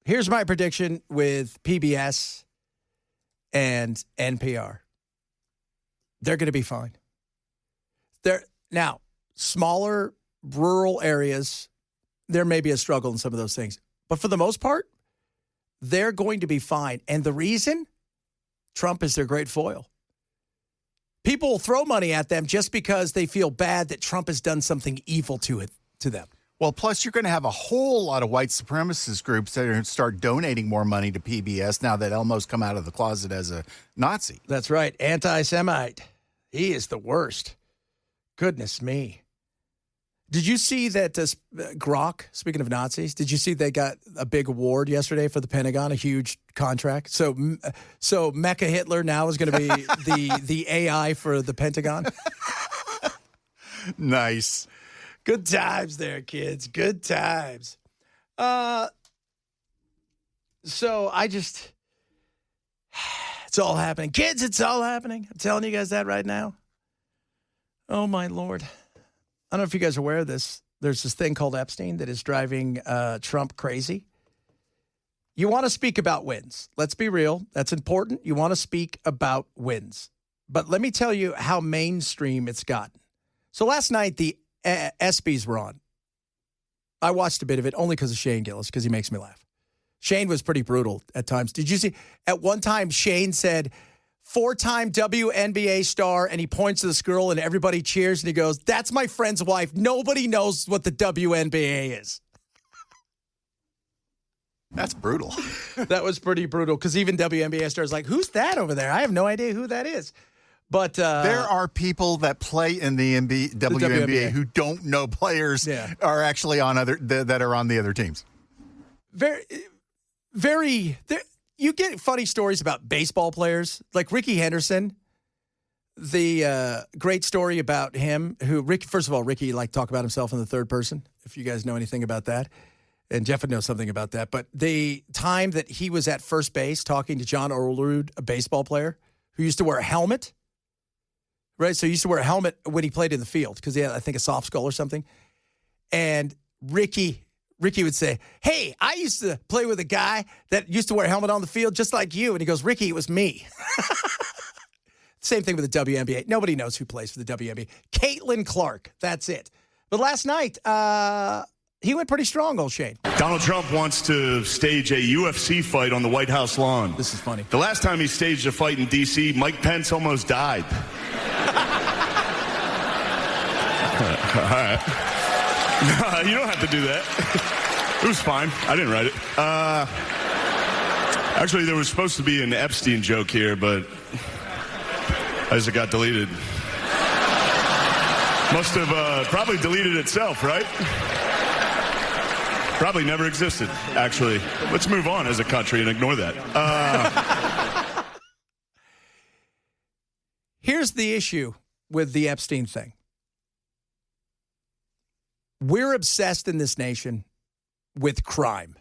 Here's my prediction with PBS and NPR. They're going to be fine. Now, smaller rural areas, there may be a struggle in some of those things. But for the most part, they're going to be fine. And the reason? Trump is their great foil. People will throw money at them just because they feel bad that Trump has done something evil to them. Well, plus you're going to have a whole lot of white supremacist groups that are going to start donating more money to PBS now that Elmo's come out of the closet as a Nazi. That's right. Anti-Semite. He is the worst. Goodness me. Did you see that Grok, speaking of Nazis, did you see they got a big award yesterday for the Pentagon, a huge contract? So Mecha Hitler now is going to be the AI for the Pentagon? Nice. Good times there, kids. Good times. So it's all happening. Kids, it's all happening. I'm telling you guys that right now. Oh, my Lord. I don't know if you guys are aware of this. There's this thing called Epstein that is driving Trump crazy. You want to speak about wins. Let's be real. That's important. You want to speak about wins. But let me tell you how mainstream it's gotten. So last night, the ESPYs were on. I watched a bit of it only because of Shane Gillis, because he makes me laugh. Shane was pretty brutal at times. Did you see? At one time, Shane said, 4-time WNBA star, and he points to this girl, and everybody cheers, and he goes, that's my friend's wife. Nobody knows what the WNBA is. That's brutal. That was pretty brutal, because even WNBA stars like, who's that over there? I have no idea who that is. But there are people that play in the WNBA who don't know players are actually on that are on the other teams. Very. You get funny stories about baseball players, like Ricky Henderson. The great story about him, first of all, Ricky liked to talk about himself in the third person, if you guys know anything about that. And Jeff would know something about that. But the time that he was at first base talking to John Olerud, a baseball player, who used to wear a helmet, right? So he used to wear a helmet when he played in the field because he had, I think, a soft skull or something. And Ricky would say, hey, I used to play with a guy that used to wear a helmet on the field just like you. And he goes, Ricky, it was me. Same thing with the WNBA. Nobody knows who plays for the WNBA. Caitlin Clark, that's it. But last night, he went pretty strong, old Shane. Donald Trump wants to stage a UFC fight on the White House lawn. This is funny. The last time he staged a fight in D.C., Mike Pence almost died. All right. No, you don't have to do that. It was fine. I didn't write it. Actually, there was supposed to be an Epstein joke here, but as it got deleted. Must have probably deleted itself, right? Probably never existed, actually. Let's move on as a country and ignore that. Here's the issue with the Epstein thing. We're obsessed in this nation with crime.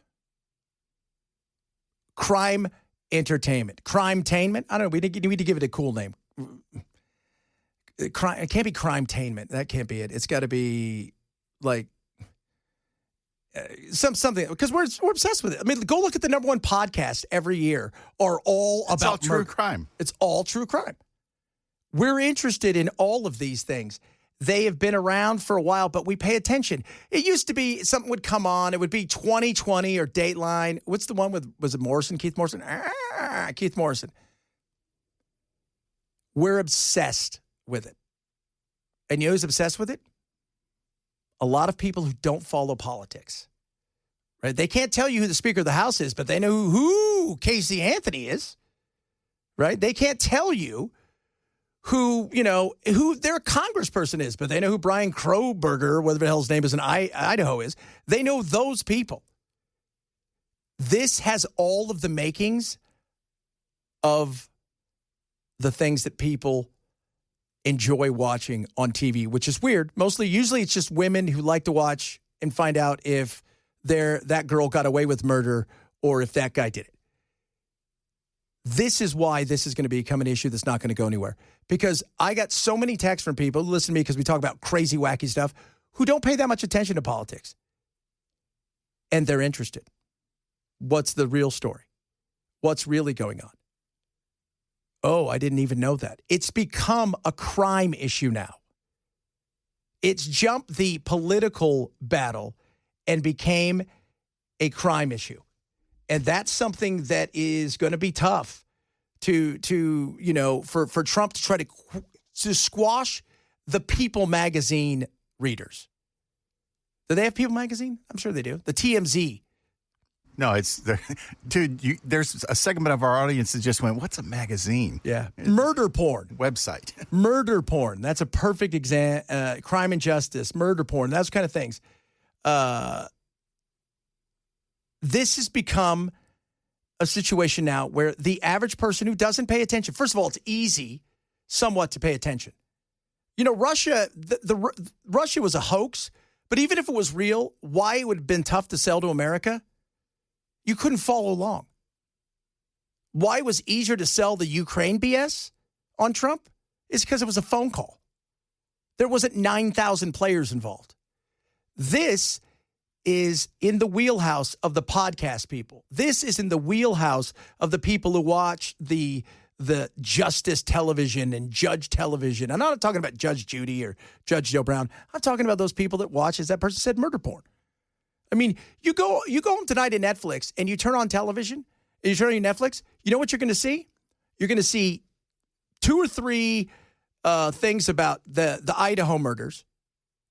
Crime entertainment. Crime-tainment? I don't know. We need to give it a cool name. Crime. It can't be crime-tainment. That can't be it. It's got to be like something, because we're obsessed with it. I mean, go look at the number one podcast every year are all it's about all true crime. It's all true crime. We're interested in all of these things. They have been around for a while, but we pay attention. It used to be something would come on. It would be 2020 or Dateline. What's the one with, was it Morrison? Keith Morrison? Keith Morrison. We're obsessed with it. And you know who's obsessed with it? A lot of people who don't follow politics. Right? They can't tell you who the Speaker of the House is, but they know who Casey Anthony is. Right? They can't tell you who their congressperson is, but they know who Brian Kroberger, whatever the hell his name is in Idaho is. They know those people. This has all of the makings of the things that people enjoy watching on TV, which is weird. Usually it's just women who like to watch and find out if that girl got away with murder or if that guy did it. This is why this is going to become an issue that's not going to go anywhere. Because I got so many texts from people who listen to me because we talk about crazy, wacky stuff, who don't pay that much attention to politics. And they're interested. What's the real story? What's really going on? Oh, I didn't even know that. It's become a crime issue now. It's jumped the political battle and became a crime issue. And that's something that is going to be tough for Trump to try to squash the People magazine readers. Do they have People magazine? I'm sure they do. The TMZ. No, dude, there's a segment of our audience that just went, what's a magazine? Yeah. Murder porn. Website. Murder porn. That's a perfect example. Crime and justice, murder porn, those kind of things. This has become a situation now where the average person who doesn't pay attention, first of all, it's easy somewhat to pay attention. Russia, Russia was a hoax, but even if it was real, why it would have been tough to sell to America? You couldn't follow along. Why it was easier to sell the Ukraine BS on Trump is because it was a phone call. There wasn't 9,000 players involved. This is in the wheelhouse of the podcast people. This is in the wheelhouse of the people who watch the Justice television and Judge television. I'm not talking about Judge Judy or Judge Joe Brown. I'm talking about those people that watch, as that person said, murder porn. I mean, you go home tonight to Netflix and you turn on television and you turn on your Netflix. You know what you're going to see? You're going to see 2 or 3 things about the Idaho murders,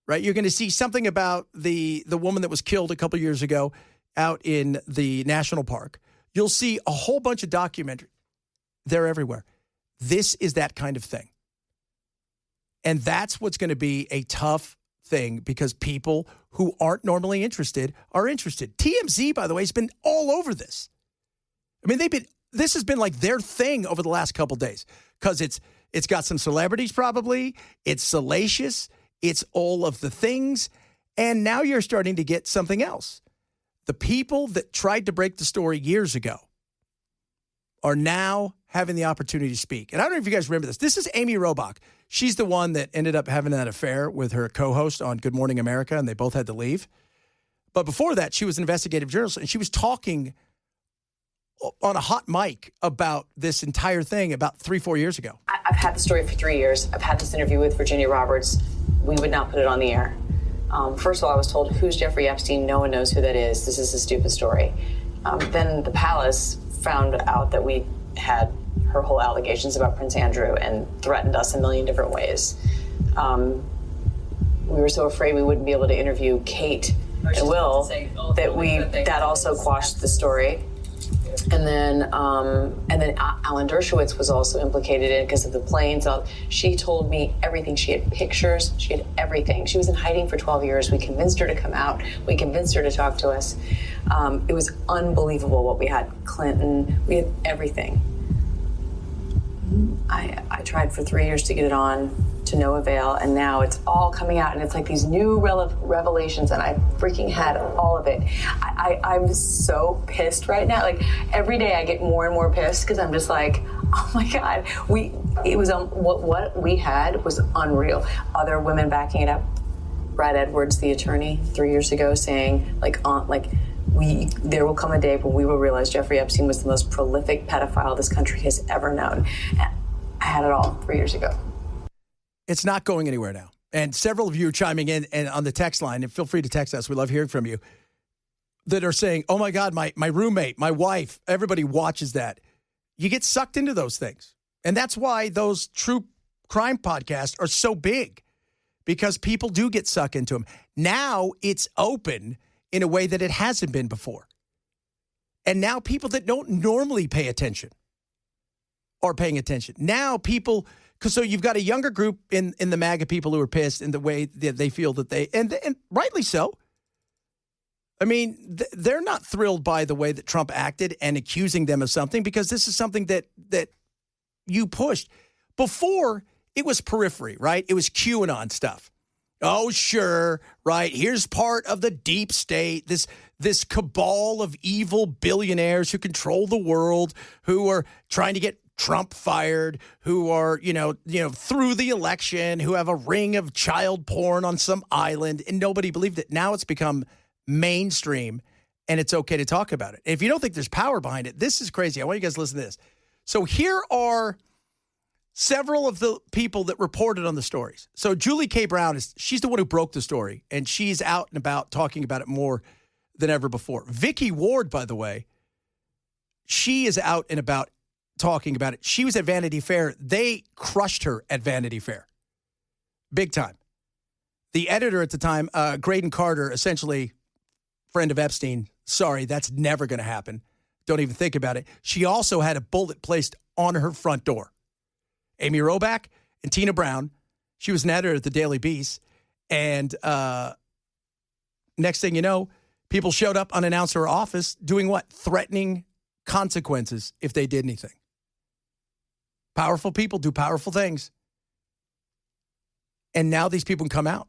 right? You're going to see something about the woman that was killed a couple years ago out in the national park. You'll see a whole bunch of documentary. They're everywhere. This is that kind of thing. And that's what's going to be a tough thing because people who aren't normally interested are interested. TMZ, by the way, has been all over this. I mean, this has been like their thing over the last couple days because it's got some celebrities probably. It's salacious. It's all of the things. And now you're starting to get something else. The people that tried to break the story years ago are now having the opportunity to speak. And I don't know if you guys remember this. This is Amy Robach. She's the one that ended up having that affair with her co-host on Good Morning America, and they both had to leave. But before that, she was an investigative journalist, and she was talking on a hot mic about this entire thing about 3-4 years ago. I've had the story for 3 years. I've had this interview with Virginia Roberts. We would not put it on the air. First of all, I was told, who's Jeffrey Epstein? No one knows who that is. This is a stupid story. Then the palace found out that we had her whole allegations about Prince Andrew and threatened us a million different ways. We were so afraid we wouldn't be able to interview Kate and Will that also quashed the story. And then Alan Dershowitz was also implicated in it because of the planes. She told me everything. She had pictures. She had everything. She was in hiding for 12 years. We convinced her to come out. We convinced her to talk to us. It was unbelievable what we had. Clinton, we had everything. I tried for 3 years to get it on, to no avail, and now it's all coming out, and it's like these new revelations, and I freaking had all of it. I'm so pissed right now. Like, every day I get more and more pissed because I'm just like, oh my God, what we had was unreal. Other women backing it up. Brad Edwards, the attorney, 3 years ago, saying there will come a day when we will realize Jeffrey Epstein was the most prolific pedophile this country has ever known. I had it all 3 years ago. It's not going anywhere now. And several of you are chiming in and on the text line, and feel free to text us. We love hearing from you, that are saying, oh my God, my roommate, my wife, everybody watches that. You get sucked into those things. And that's why those true crime podcasts are so big, because people do get sucked into them. Now it's open in a way that it hasn't been before. And now people that don't normally pay attention are paying attention. Now people, so you've got a younger group in the MAGA people who are pissed in the way that they feel that and rightly so. I mean, they're not thrilled by the way that Trump acted and accusing them of something, because this is something that you pushed. Before, it was periphery, right? It was QAnon stuff. Oh, sure, right? Here's part of the deep state, this cabal of evil billionaires who control the world, who are trying to get Trump fired, who are, through the election, who have a ring of child porn on some island, and nobody believed it. Now it's become mainstream, and it's okay to talk about it. If you don't think there's power behind it, this is crazy. I want you guys to listen to this. So here are several of the people that reported on the stories. So Julie K. Brown, she's the one who broke the story, and she's out and about talking about it more than ever before. Vicky Ward, by the way, she is out and about talking about it. She was at Vanity Fair. They crushed her at Vanity Fair. Big time. The editor at the time, Graydon Carter, essentially friend of Epstein, sorry, that's never going to happen. Don't even think about it. She also had a bullet placed on her front door. Amy Robach and Tina Brown, she was an editor at the Daily Beast. And next thing you know, people showed up unannounced to her office doing what? Threatening consequences if they did anything. Powerful people do powerful things. And now these people can come out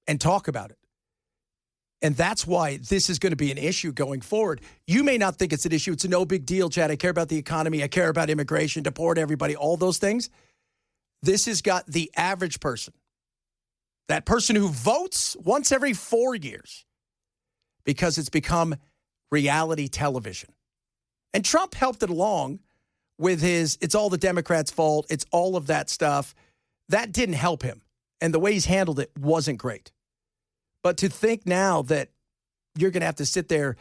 and talk about it. And that's why this is going to be an issue going forward. You may not think it's an issue. It's a no big deal, Chad. I care about the economy. I care about immigration, deport everybody, all those things. This has got the average person, that person who votes once every 4 years, because it's become reality television. And Trump helped it along with his, it's all the Democrats' fault. It's all of that stuff. That didn't help him. And the way he's handled it wasn't great. But to think now that you're going to have to sit there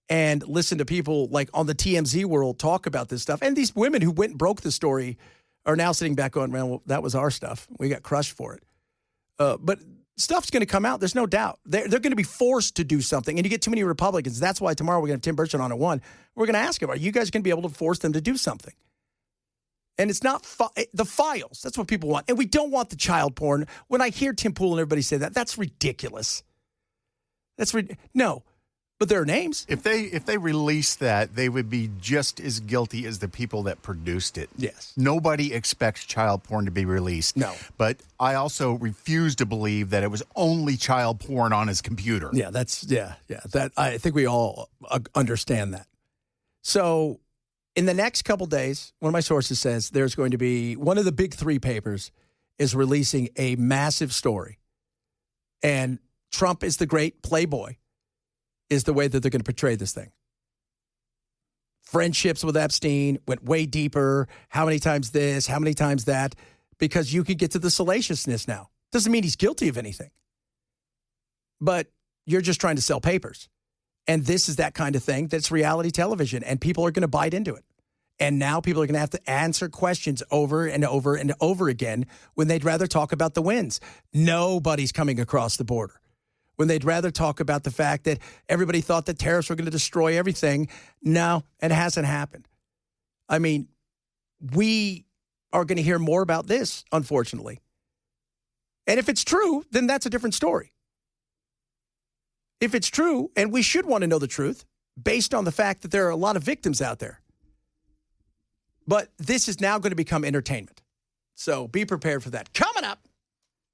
and listen to people like on the TMZ world talk about this stuff. And these women who went and broke the story are now sitting back going, well, that was our stuff. We got crushed for it. But stuff's going to come out. There's no doubt. They're going to be forced to do something. And you get too many Republicans. That's why tomorrow we're going to have Tim Burchett on at 1. We're going to ask him, are you guys going to be able to force them to do something? And it's not the files. That's what people want. And we don't want the child porn. When I hear Tim Pool and everybody say that, that's ridiculous. No, but there are names. If they released that, they would be just as guilty as the people that produced it. Yes. Nobody expects child porn to be released. No. But I also refuse to believe that it was only child porn on his computer. Yeah, that I think we all understand that. So in the next couple days, one of my sources says there's going to be one of the big 3 papers is releasing a massive story. And Trump is the great playboy, is the way that they're going to portray this thing. Friendships with Epstein went way deeper. How many times this? How many times that? Because you can get to the salaciousness now. Doesn't mean he's guilty of anything. But you're just trying to sell papers. And this is that kind of thing that's reality television. And people are going to bite into it. And now people are going to have to answer questions over and over and over again when they'd rather talk about the wins. Nobody's coming across the border. When they'd rather talk about the fact that everybody thought that tariffs were going to destroy everything. No, it hasn't happened. I mean, we are going to hear more about this, unfortunately. And if it's true, then that's a different story. If it's true, and we should want to know the truth, based on the fact that there are a lot of victims out there. But this is now going to become entertainment. So be prepared for that. Coming up,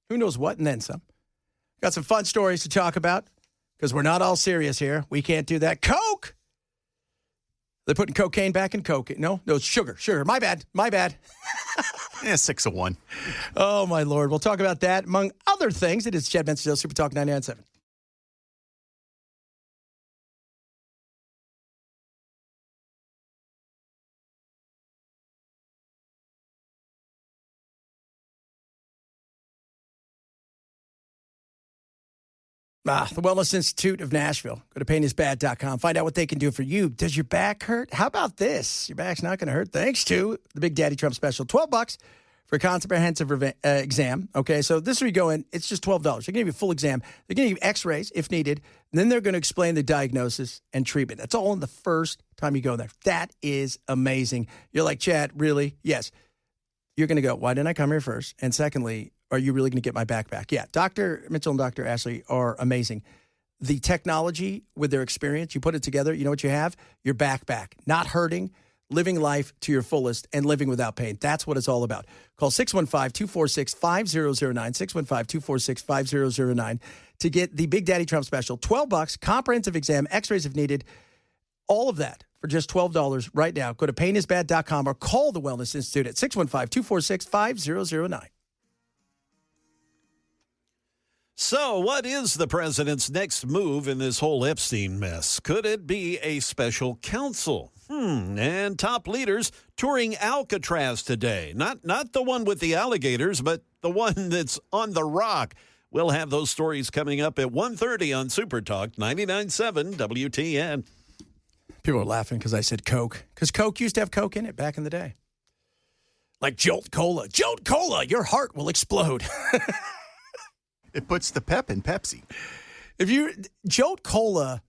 who knows what, and then some. Got some fun stories to talk about because we're not all serious here. We can't do that. Coke! They're putting cocaine back in Coke. No, it's sugar. My bad. Yeah, 6 of 1. Oh, my Lord. We'll talk about that, among other things. It is Chad Benson, Super Talk 99.7. The Wellness Institute of Nashville. Go to painisbad.com. Find out what they can do for you. Does your back hurt? How about this? Your back's not going to hurt thanks to the Big Daddy Trump special. $12 for a comprehensive exam. Okay, so this is where you go in. It's just $12. They're going to give you a full exam. They're going to give you x-rays if needed. And then they're going to explain the diagnosis and treatment. That's all in the first time you go there. That is amazing. You're like, Chad, really? Yes. You're going to go, why didn't I come here first? And secondly, are you really going to get my back back? Yeah, Dr. Mitchell and Dr. Ashley are amazing. The technology with their experience, you put it together, you know what you have? Your back. Not hurting, living life to your fullest, and living without pain. That's what it's all about. Call 615-246-5009, 615-246-5009 to get the Big Daddy Trump special. $12, comprehensive exam, x-rays if needed, all of that for just $12 right now. Go to painisbad.com or call the Wellness Institute at 615-246-5009. So, what is the president's next move in this whole Epstein mess? Could it be a special counsel? And top leaders touring Alcatraz today. Not the one with the alligators, but the one that's on the rock. We'll have those stories coming up at 1:30 on Super Talk 99.7 WTN. People are laughing because I said Coke. Because Coke used to have Coke in it back in the day. Like Jolt Cola. Jolt Cola, your heart will explode. It puts the pep in Pepsi. Jolt Cola,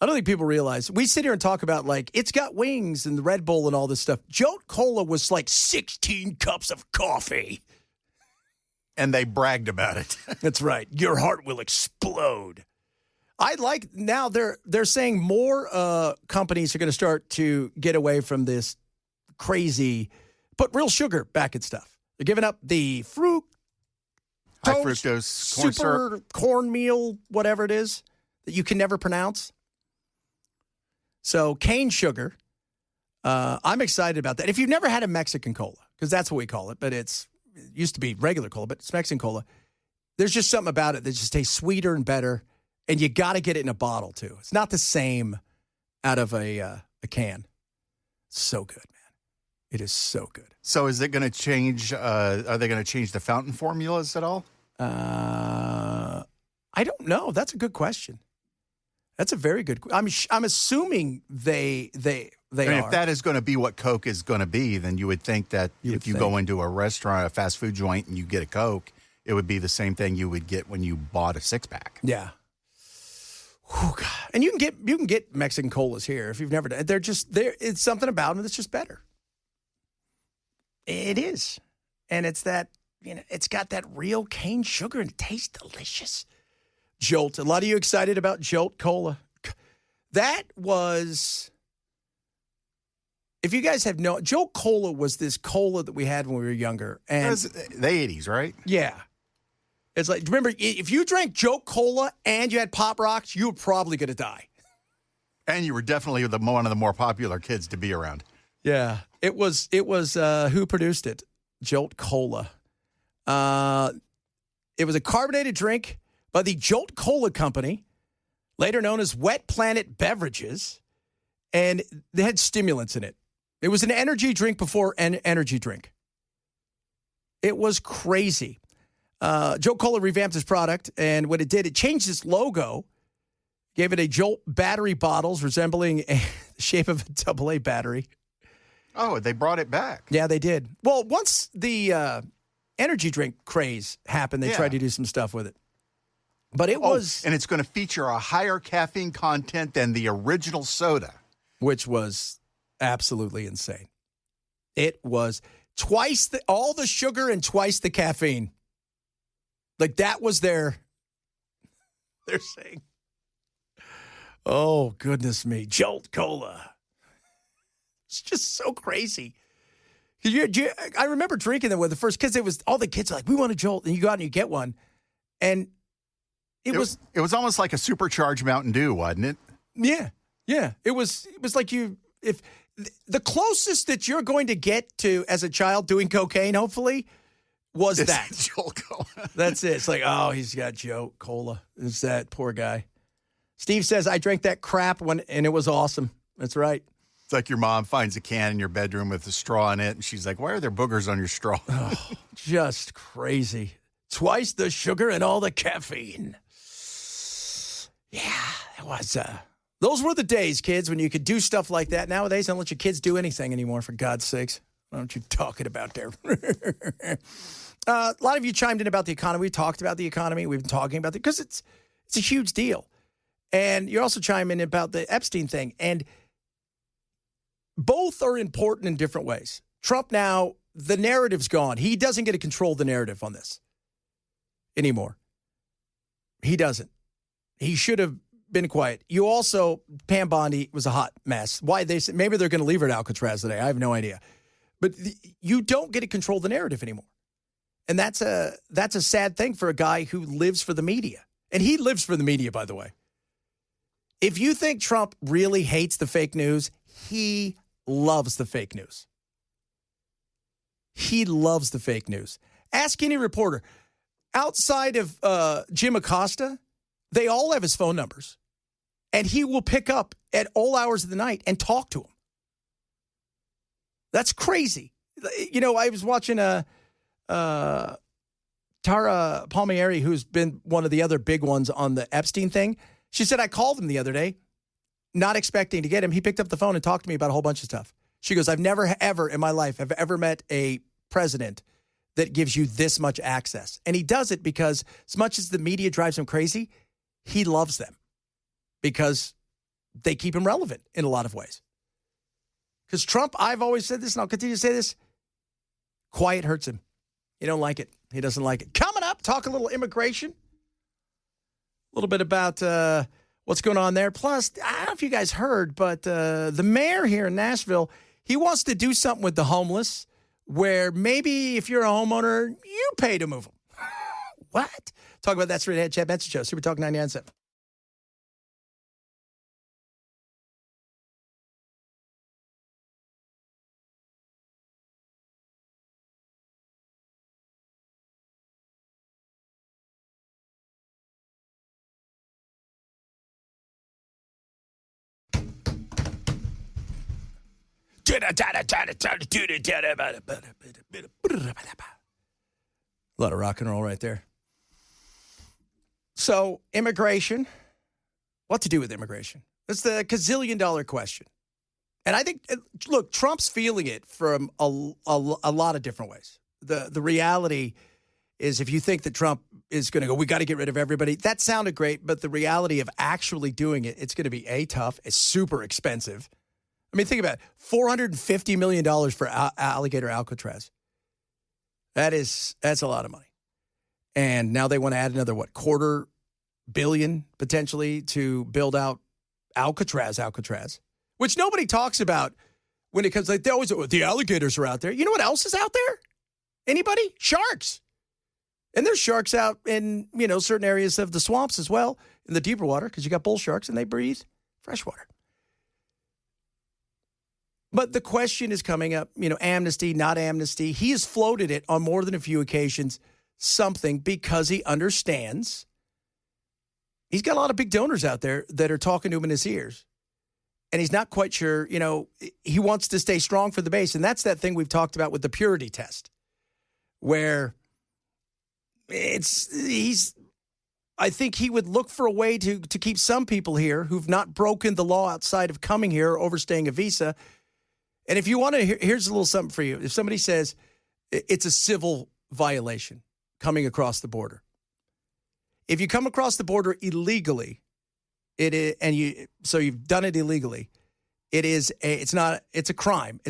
I don't think people realize. We sit here and talk about, like, it's got wings and the Red Bull and all this stuff. Jolt Cola was like 16 cups of coffee. And they bragged about it. That's right. Your heart will explode. Now they're saying more companies are going to start to get away from this crazy, put real sugar back in stuff. They're giving up the high fructose corn syrup, cornmeal, whatever it is that you can never pronounce. So cane sugar, I'm excited about that. If you've never had a Mexican cola, because that's what we call it, but it used to be regular cola, but it's Mexican cola. There's just something about it that just tastes sweeter and better, and you got to get it in a bottle too. It's not the same out of a can. So good, man. It is so good. So is it going to change? Are they going to change the fountain formulas at all? I don't know. That's a good question. That's a very good. I'm assuming they are. If that is going to be what Coke is going to be, then you would think that if you go into a restaurant, a fast food joint, and you get a Coke, it would be the same thing you would get when you bought a 6-pack. Yeah. Whew, God. And you can get Mexican colas here if you've never done. It's something about them that's just better. It is, and it's that it's got that real cane sugar and it tastes delicious. Jolt. A lot of you excited about Jolt Cola. That was, if you guys have Jolt Cola was this cola that we had when we were younger. And it was the 80s, right? Yeah. It's like, remember, if you drank Jolt Cola and you had Pop Rocks, you were probably going to die. And you were definitely one of the more popular kids to be around. Yeah. It was who produced it? Jolt Cola. It was a carbonated drink by the Jolt Cola Company, later known as Wet Planet Beverages, and they had stimulants in it. It was an energy drink before an energy drink. It was crazy. Jolt Cola revamped his product, and what it did, it changed its logo, gave it a Jolt battery bottles resembling the shape of a AA battery. Oh, they brought it back. Yeah, they did. Well, once the energy drink craze happened, they tried to do some stuff with it. But it was... And it's going to feature a higher caffeine content than the original soda. Which was absolutely insane. It was twice all the sugar and twice the caffeine. Like, that was they're saying. Oh, goodness me. Jolt Cola. It's just so crazy. I remember drinking them with the first kids. It was all the kids are like, we want a Jolt. And you go out and you get one. And it was almost like a supercharged Mountain Dew, wasn't it? Yeah. Yeah. It was like if the closest that you're going to get to as a child doing cocaine, hopefully, was that. Jolt Cola. That's it. It's like, oh, he's got Jolt Cola. It's that poor guy. Steve says, I drank that crap and it was awesome. That's right. It's like your mom finds a can in your bedroom with a straw in it, and she's like, why are there boogers on your straw? Oh, just crazy. Twice the sugar and all the caffeine. Yeah, it was. Those were the days, kids, when you could do stuff like that. Nowadays, don't let your kids do anything anymore, for God's sakes. What aren't you talking about there? A lot of you chimed in about the economy. We talked about the economy. We've been talking about it because it's a huge deal. And you're also chiming in about the Epstein thing. And both are important in different ways. Trump now, the narrative's gone. He doesn't get to control the narrative on this anymore. He doesn't. He should have been quiet. You also, Pam Bondi was a hot mess. Why they said maybe they're going to leave her at Alcatraz today. I have no idea. But you don't get to control the narrative anymore. And that's a sad thing for a guy who lives for the media. And he lives for the media, by the way. If you think Trump really hates the fake news, he loves the fake news. He loves the fake news. Ask any reporter. outside of Jim Acosta, they all have his phone numbers. And he will pick up at all hours of the night and talk to him. That's crazy. You know, I was watching Tara Palmieri, who's been one of the other big ones on the Epstein thing. She said, I called him the other day, not expecting to get him. He picked up the phone and talked to me about a whole bunch of stuff. She goes, I've never, ever in my life have ever met a president that gives you this much access. And he does it because as much as the media drives him crazy, he loves them because they keep him relevant in a lot of ways. Because Trump, I've always said this, and I'll continue to say this, quiet hurts him. He don't like it. He doesn't like it. Coming up, talk a little immigration, a little bit about what's going on there. Plus, I don't know if you guys heard, but the mayor here in Nashville, he wants to do something with the homeless where maybe if you're a homeowner, you pay to move them. What? Talk about that straight ahead. Chad Benson Show. Super Talk 99.7. A lot of rock and roll right there. So, immigration. What to do with immigration? That's the gazillion-dollar question. And I think, look, Trump's feeling it from a lot of different ways. The reality is if you think that Trump is going to go, we got to get rid of everybody, that sounded great, but the reality of actually doing it, it's going to be tough, it's super expensive. I mean, think about it, $450 million for alligator Alcatraz. That's a lot of money. And now they want to add another, $250 million potentially to build out Alcatraz, which nobody talks about when it comes, like, they always, the alligators are out there. You know what else is out there? Anybody? Sharks. And there's sharks out in, certain areas of the swamps as well, in the deeper water, because you got bull sharks and they breathe fresh water. But the question is coming up, amnesty, not amnesty. He has floated it on more than a few occasions, something, because he understands he's got a lot of big donors out there that are talking to him in his ears. And he's not quite sure, he wants to stay strong for the base. And that's that thing we've talked about with the purity test, where I think he would look for a way to keep some people here who've not broken the law outside of coming here or overstaying a visa. And if you want to, here's a little something for you. If somebody says it's a civil violation coming across the border, if you come across the border illegally, so you've done it illegally, it's a crime.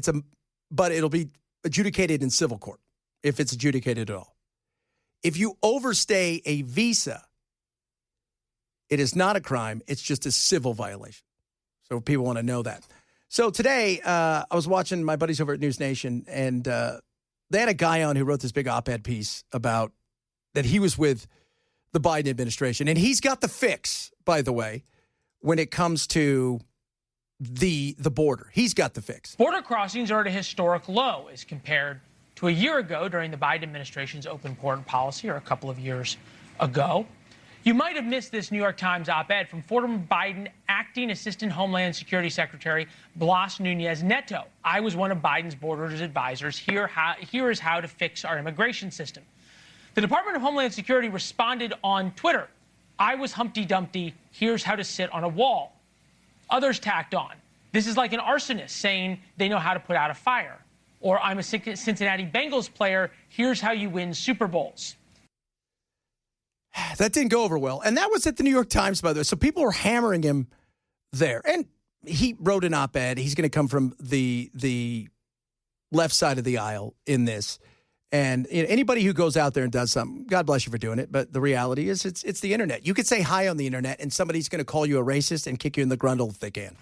But it'll be adjudicated in civil court if it's adjudicated at all. If you overstay a visa, it is not a crime. It's just a civil violation. So people want to know that. So today, I was watching my buddies over at News Nation, and they had a guy on who wrote this big op-ed piece about that he was with the Biden administration. And he's got the fix, by the way, when it comes to the border. He's got the fix. Border crossings are at a historic low as compared to a year ago during the Biden administration's open port policy, or a couple of years ago. You might have missed this New York Times op-ed from former Biden Acting Assistant Homeland Security Secretary Blas Nunez Neto. I was one of Biden's borders advisors. Here is how to fix our immigration system. The Department of Homeland Security responded on Twitter. I was Humpty Dumpty. Here's how to sit on a wall. Others tacked on. This is like an arsonist saying they know how to put out a fire. Or I'm a Cincinnati Bengals player. Here's how you win Super Bowls. That didn't go over well. And that was at the New York Times, by the way. So people were hammering him there. And he wrote an op-ed. He's going to come from the left side of the aisle in this. And anybody who goes out there and does something, God bless you for doing it. But the reality is it's the internet. You could say hi on the internet and somebody's going to call you a racist and kick you in the grundle if they can.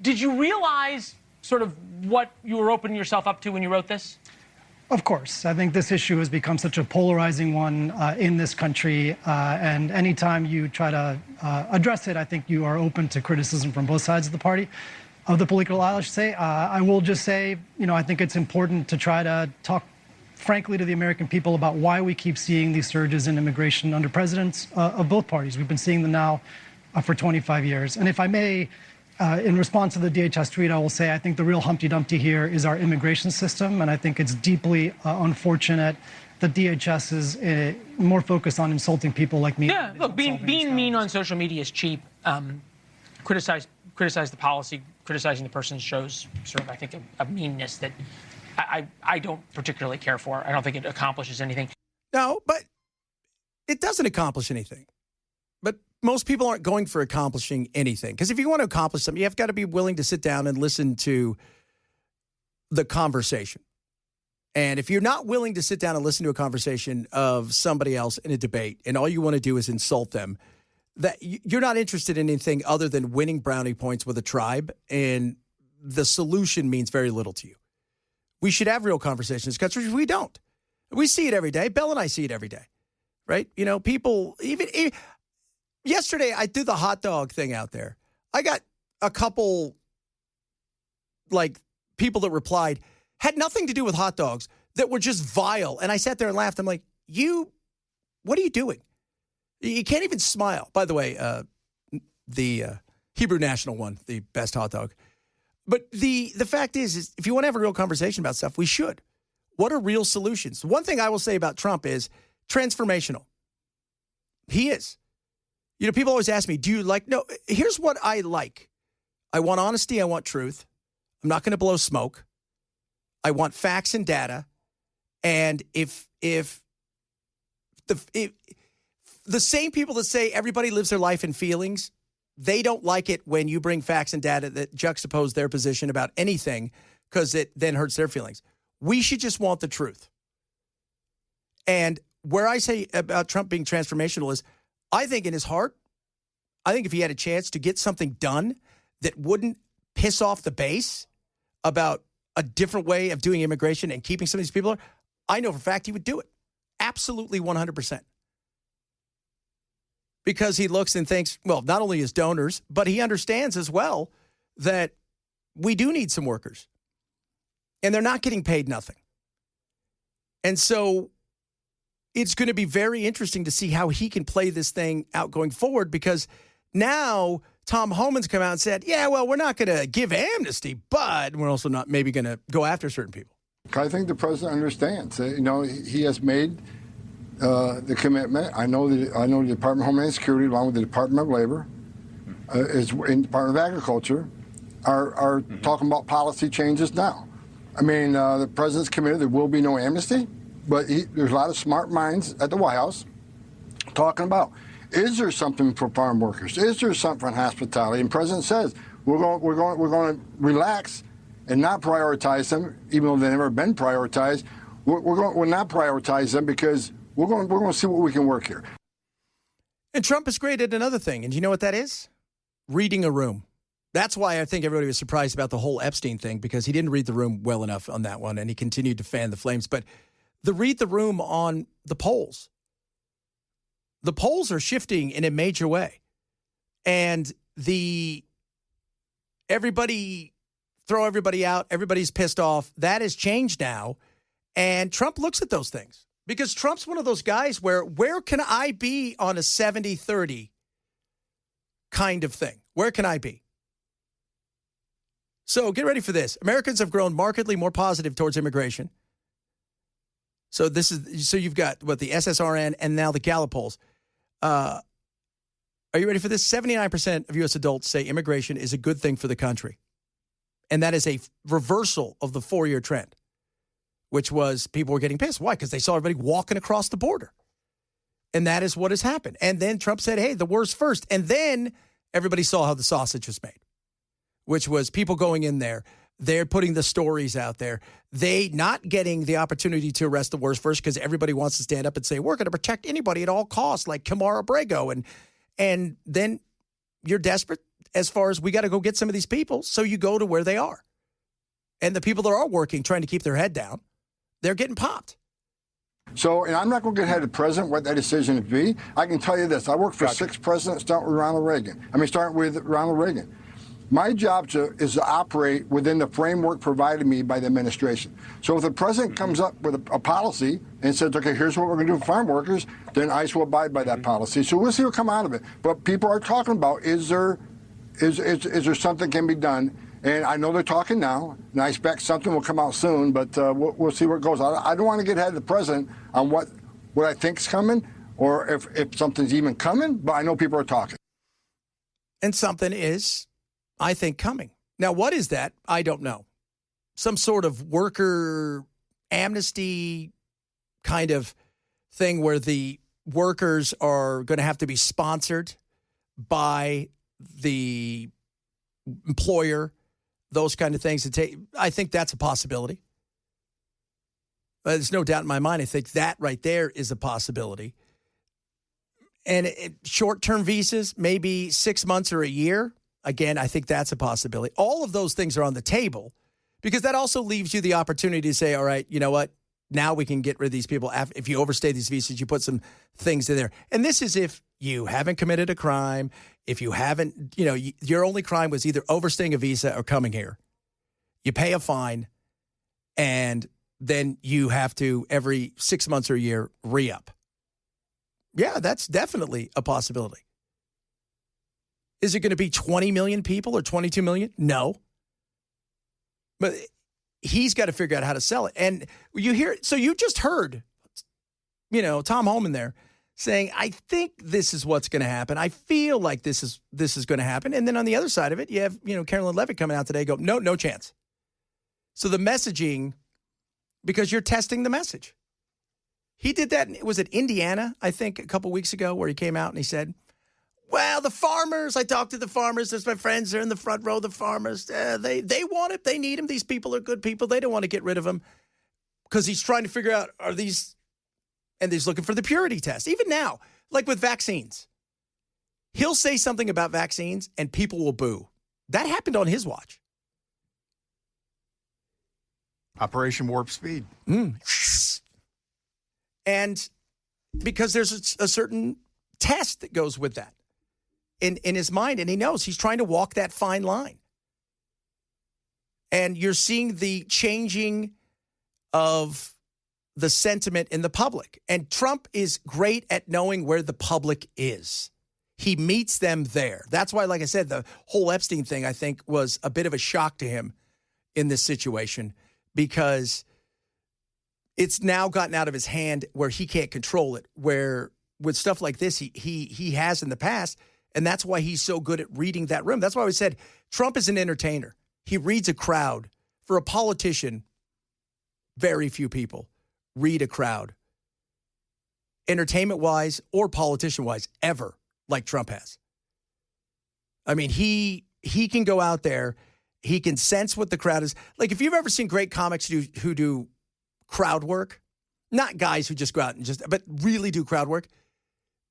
Did you realize sort of what you were opening yourself up to when you wrote this? Of course. I think this issue has become such a polarizing one in this country. And anytime you try to address it, I think you are open to criticism from both sides of the party, of the political aisle, I should say. I will just say, I think it's important to try to talk frankly, to the American people about why we keep seeing these surges in immigration under presidents of both parties. We've been seeing them now for 25 years. And if I may, in response to the DHS tweet, I will say I think the real Humpty Dumpty here is our immigration system, and I think it's deeply unfortunate that DHS is more focused on insulting people like me. Yeah, look, being mean on social media is cheap. Criticize the policy, criticizing the person shows sort of, I think, a meanness that I don't particularly care for. I don't think it accomplishes anything. No, but it doesn't accomplish anything. But most people aren't going for accomplishing anything. Because if you want to accomplish something, you've got to be willing to sit down and listen to the conversation. And if you're not willing to sit down and listen to a conversation of somebody else in a debate, and all you want to do is insult them, that you're not interested in anything other than winning brownie points with a tribe, and the solution means very little to you. We should have real conversations, because we don't. We see it every day. Bell and I see it every day, right? You know, people, even yesterday I did the hot dog thing out there. I got a couple, people that replied, had nothing to do with hot dogs, that were just vile. And I sat there and laughed. I'm like, what are you doing? You can't even smile. By the way, the Hebrew National won the best hot dog. But the fact is if you want to have a real conversation about stuff, we should. What are real solutions? One thing I will say about Trump is transformational. He is. You know, people always ask me, do you like? No, here's what I like. I want honesty. I want truth. I'm not going to blow smoke. I want facts and data. And if the same people that say everybody lives their life in feelings, they don't like it when you bring facts and data that juxtapose their position about anything, because it then hurts their feelings. We should just want the truth. And where I say about Trump being transformational is, I think in his heart, I think if he had a chance to get something done that wouldn't piss off the base about a different way of doing immigration and keeping some of these people, I know for a fact he would do it. Absolutely 100%. Because he looks and thinks, well, not only his donors, but he understands as well that we do need some workers. And they're not getting paid nothing. And so it's going to be very interesting to see how he can play this thing out going forward, because now Tom Homan's come out and said, yeah, well, we're not going to give amnesty, but we're also not maybe going to go after certain people. I think the president understands. You know, he has made the commitment. I know the Department of Homeland Security, along with the Department of Labor, is in Department of Agriculture, are talking about policy changes now. I mean, the president's committed there will be no amnesty, but there's a lot of smart minds at the White House talking about, is there something for farm workers? Is there something for hospitality? And the president says we're going to relax and not prioritize them, even though they've never been prioritized. We're not prioritize them because we're going to see what we can work here. And Trump has created another thing, and you know what that is? Reading a room. That's why I think everybody was surprised about the whole Epstein thing, because he didn't read the room well enough on that one, and he continued to fan the flames. But read the room on the polls. The polls are shifting in a major way. And everybody throw everybody out, everybody's pissed off. That has changed now. And Trump looks at those things, because Trump's one of those guys where can I be on a 70-30 kind of thing? Where can I be? So get ready for this. Americans have grown markedly more positive towards immigration. So you've got the SSRN and now the Gallup polls. Are you ready for this? 79% of U.S. adults say immigration is a good thing for the country. And that is a reversal of the 4-year trend, which was people were getting pissed. Why? Because they saw everybody walking across the border. And that is what has happened. And then Trump said, hey, the worst first. And then everybody saw how the sausage was made, which was people going in there. They're putting the stories out there. They not getting the opportunity to arrest the worst first, because everybody wants to stand up and say, we're going to protect anybody at all costs, like Kamara Brago. And then you're desperate as far as we got to go get some of these people. So you go to where they are. And the people that are working, trying to keep their head down, they're getting popped. So, and I'm not going to get ahead of the president what that decision would be. I can tell you this. I worked for 6 presidents, starting with Ronald Reagan. My job is to operate within the framework provided me by the administration. So if the president comes up with a policy and says, okay, here's what we're going to do for farm workers, then ICE will abide by that policy. So we'll see what come out of it. But people are talking about, is there something can be done? And I know they're talking now, and I expect something will come out soon, but we'll see where it goes. I don't want to get ahead of the president on what I think's coming or if something's even coming, but I know people are talking. And something is, I think, coming. Now, what is that? I don't know. Some sort of worker amnesty kind of thing where the workers are going to have to be sponsored by the employer, those kind of things. I think that's a possibility. There's no doubt in my mind. I think that right there is a possibility. And short-term visas, maybe 6 months or a year. Again, I think that's a possibility. All of those things are on the table because that also leaves you the opportunity to say, all right, you know what? Now we can get rid of these people. If you overstay these visas, you put some things in there. And this is if you haven't committed a crime, if you haven't, your only crime was either overstaying a visa or coming here. You pay a fine, and then you have to, every 6 months or a year, re-up. Yeah, that's definitely a possibility. Is it going to be 20 million people or 22 million? No. But he's got to figure out how to sell it. And you just heard, Tom Homan there saying, I think this is what's going to happen. I feel like this is going to happen. And then on the other side of it, you have, Carolyn Levitt coming out today go, no chance. So the messaging, because you're testing the message. He did that, was it Indiana, I think, a couple weeks ago, where he came out and he said, well, the farmers, I talked to the farmers. There's my friends. They're in the front row, the farmers. They want it. They need him. These people are good people. They don't want to get rid of him because he's trying to figure out, and he's looking for the purity test. Even now, like with vaccines, he'll say something about vaccines and people will boo. That happened on his watch. Operation Warp Speed. And because there's a certain test that goes with that. In his mind, and he knows he's trying to walk that fine line. And you're seeing the changing of the sentiment in the public. And Trump is great at knowing where the public is. He meets them there. That's why, like I said, the whole Epstein thing, I think, was a bit of a shock to him in this situation because it's now gotten out of his hand where he can't control it, where with stuff like this, he has in the past. And that's why he's so good at reading that room. That's why we said Trump is an entertainer. He reads a crowd. For a politician, very few people read a crowd, entertainment-wise or politician-wise, ever like Trump has. I mean, he can go out there. He can sense what the crowd is. Like, if you've ever seen great comics who do crowd work, not guys who just go out and but really do crowd work,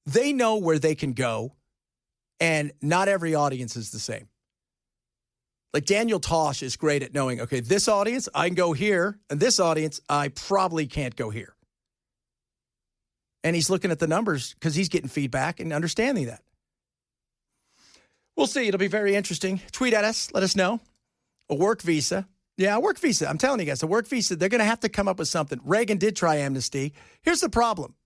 they know where they can go. And not every audience is the same. Like Daniel Tosh is great at knowing, okay, this audience, I can go here, and this audience, I probably can't go here. And he's looking at the numbers because he's getting feedback and understanding that. We'll see. It'll be very interesting. Tweet at us. Let us know. A work visa. Yeah, a work visa. I'm telling you guys, a work visa, they're going to have to come up with something. Reagan did try amnesty. Here's the problem.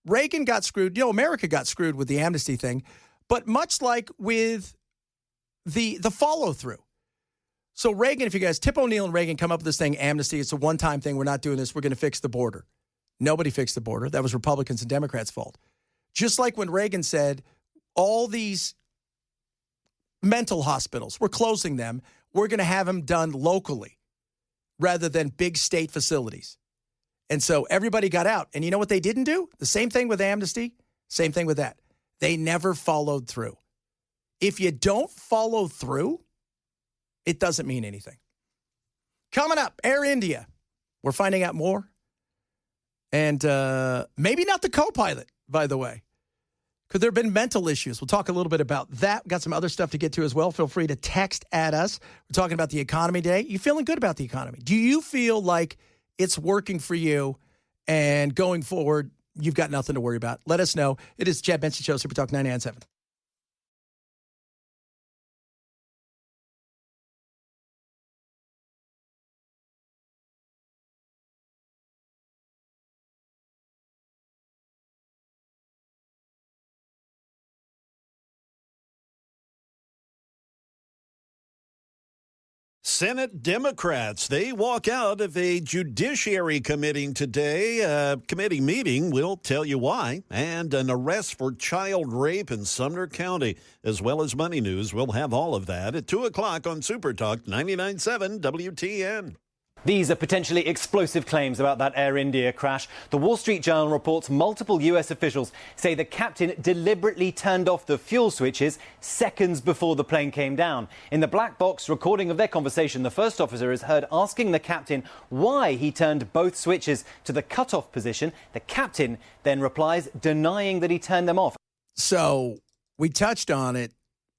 Reagan got screwed. America got screwed with the amnesty thing. But much like with the follow-through. So Reagan, if you guys, Tip O'Neill and Reagan come up with this thing, amnesty, it's a one-time thing. We're not doing this. We're going to fix the border. Nobody fixed the border. That was Republicans and Democrats' fault. Just like when Reagan said, all these mental hospitals, we're closing them. We're going to have them done locally rather than big state facilities. And so everybody got out. And you know what they didn't do? The same thing with amnesty, same thing with that. They never followed through. If you don't follow through, it doesn't mean anything. Coming up, Air India. We're finding out more. And maybe not the co-pilot, by the way. Could there have been mental issues? We'll talk a little bit about that. We've got some other stuff to get to as well. Feel free to text at us. We're talking about the economy today. You feeling good about the economy? Do you feel like it's working for you and going forward, you've got nothing to worry about? Let us know. It is Chad Benson Show, Super Talk 99.7. Senate Democrats, they walk out of a Judiciary Committee today. Committee meeting, we'll tell you why. And an arrest for child rape in Sumner County, as well as money news. We'll have all of that at 2 o'clock on Super Talk 99.7 WTN. These are potentially explosive claims about that Air India crash. The Wall Street Journal reports multiple U.S. officials say the captain deliberately turned off the fuel switches seconds before the plane came down. In the black box recording of their conversation, the first officer is heard asking the captain why he turned both switches to the cutoff position. The captain then replies, denying that he turned them off. So we touched on it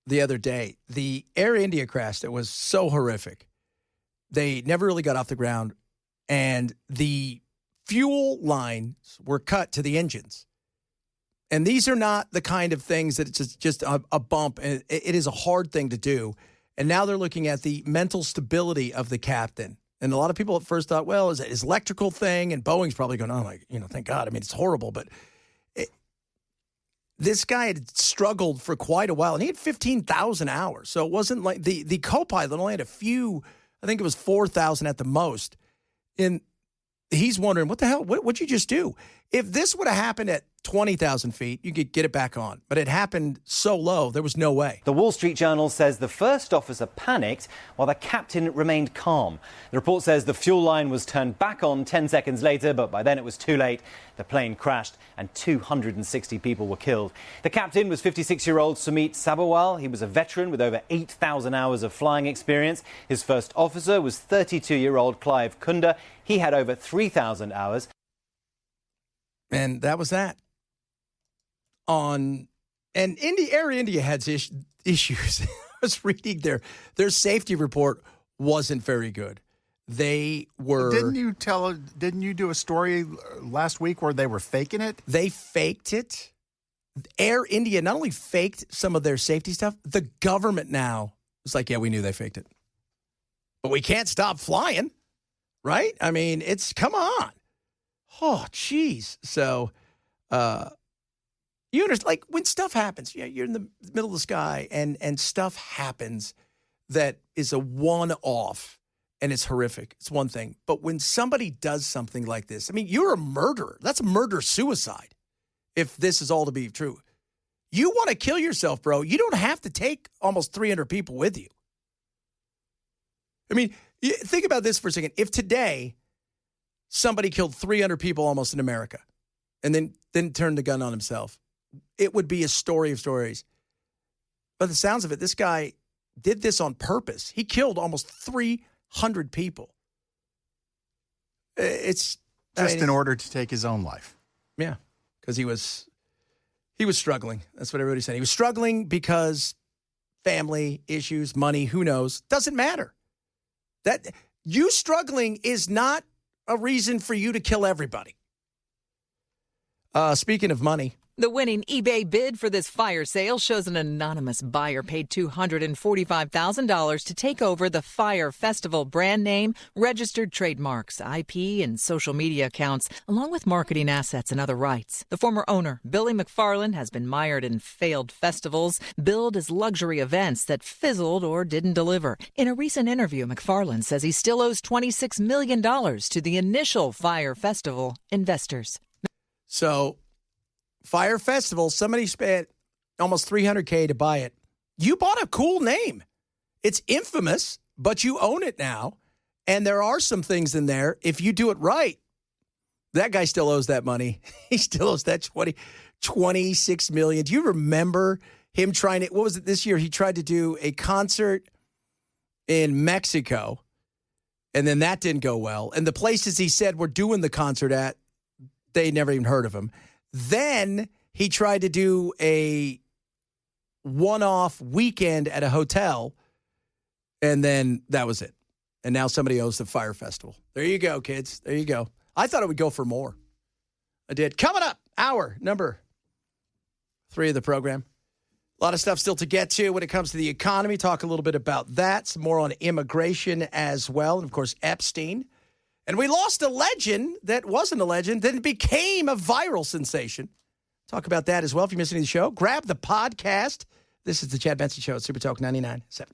the other day. The Air India crash that was so horrific. They never really got off the ground, and the fuel lines were cut to the engines. And these are not the kind of things that it's just a bump. And it is a hard thing to do. And now they're looking at the mental stability of the captain. And a lot of people at first thought, well, is it his electrical thing? And Boeing's probably going, oh, my, thank God. I mean, it's horrible. But this guy had struggled for quite a while, and he had 15,000 hours. So it wasn't like the co-pilot only had a few. I think it was 4,000 at the most. And he's wondering, what the hell? What'd you just do? If this would have happened at 20,000 feet, you could get it back on. But it happened so low, there was no way. The Wall Street Journal says the first officer panicked while the captain remained calm. The report says the fuel line was turned back on 10 seconds later, but by then it was too late. The plane crashed and 260 people were killed. The captain was 56-year-old Sumit Sabharwal. He was a veteran with over 8,000 hours of flying experience. His first officer was 32-year-old Clive Kunda. He had over 3,000 hours. And that was that. And Air India had issues. I was reading their safety report wasn't very good. They were. Didn't you do a story last week where they were faking it? They faked it. Air India not only faked some of their safety stuff, the government now is like, yeah, we knew they faked it. But we can't stop flying, right? I mean, come on. Oh, geez. So, you understand, like when stuff happens, you're in the middle of the sky and stuff happens that is a one-off and it's horrific. It's one thing. But when somebody does something like this, I mean, you're a murderer. That's a murder-suicide if this is all to be true. You want to kill yourself, bro. You don't have to take almost 300 people with you. I mean, think about this for a second. If today somebody killed 300 people almost in America and then turned the gun on himself, it would be a story of stories. By the sounds of it, this guy did this on purpose. He killed almost 300 people. It's just in order to take his own life. Yeah, because he was struggling. That's what everybody said. He was struggling because family issues, money, who knows? Doesn't matter. That you struggling is not a reason for you to kill everybody. Speaking of money. The winning eBay bid for this fire sale shows an anonymous buyer paid $245,000 to take over the Fire Festival brand name, registered trademarks, IP, and social media accounts, along with marketing assets and other rights. The former owner, Billy McFarland, has been mired in failed festivals, billed as luxury events that fizzled or didn't deliver. In a recent interview, McFarland says he still owes $26 million to the initial Fire Festival investors. So, Fire Festival, somebody spent almost $300K to buy it. You bought a cool name. It's infamous, but you own it now. And there are some things in there. If you do it right, that guy still owes that money. He still owes that $26 million. Do you remember him trying to, what was it this year? He tried to do a concert in Mexico, and then that didn't go well. And the places he said we're doing the concert at, they never even heard of him. Then he tried to do a one-off weekend at a hotel, and then that was it. And now somebody owes the Fire Festival. There you go, kids. There you go. I thought it would go for more. I did. Coming up, hour number 3 of the program. A lot of stuff still to get to when it comes to the economy. Talk a little bit about that. Some more on immigration as well. And, of course, Epstein. And we lost a legend that wasn't a legend, then it became a viral sensation. Talk about that as well. If you're missing the show, grab the podcast. This is the Chad Benson Show at Super Talk 99.7.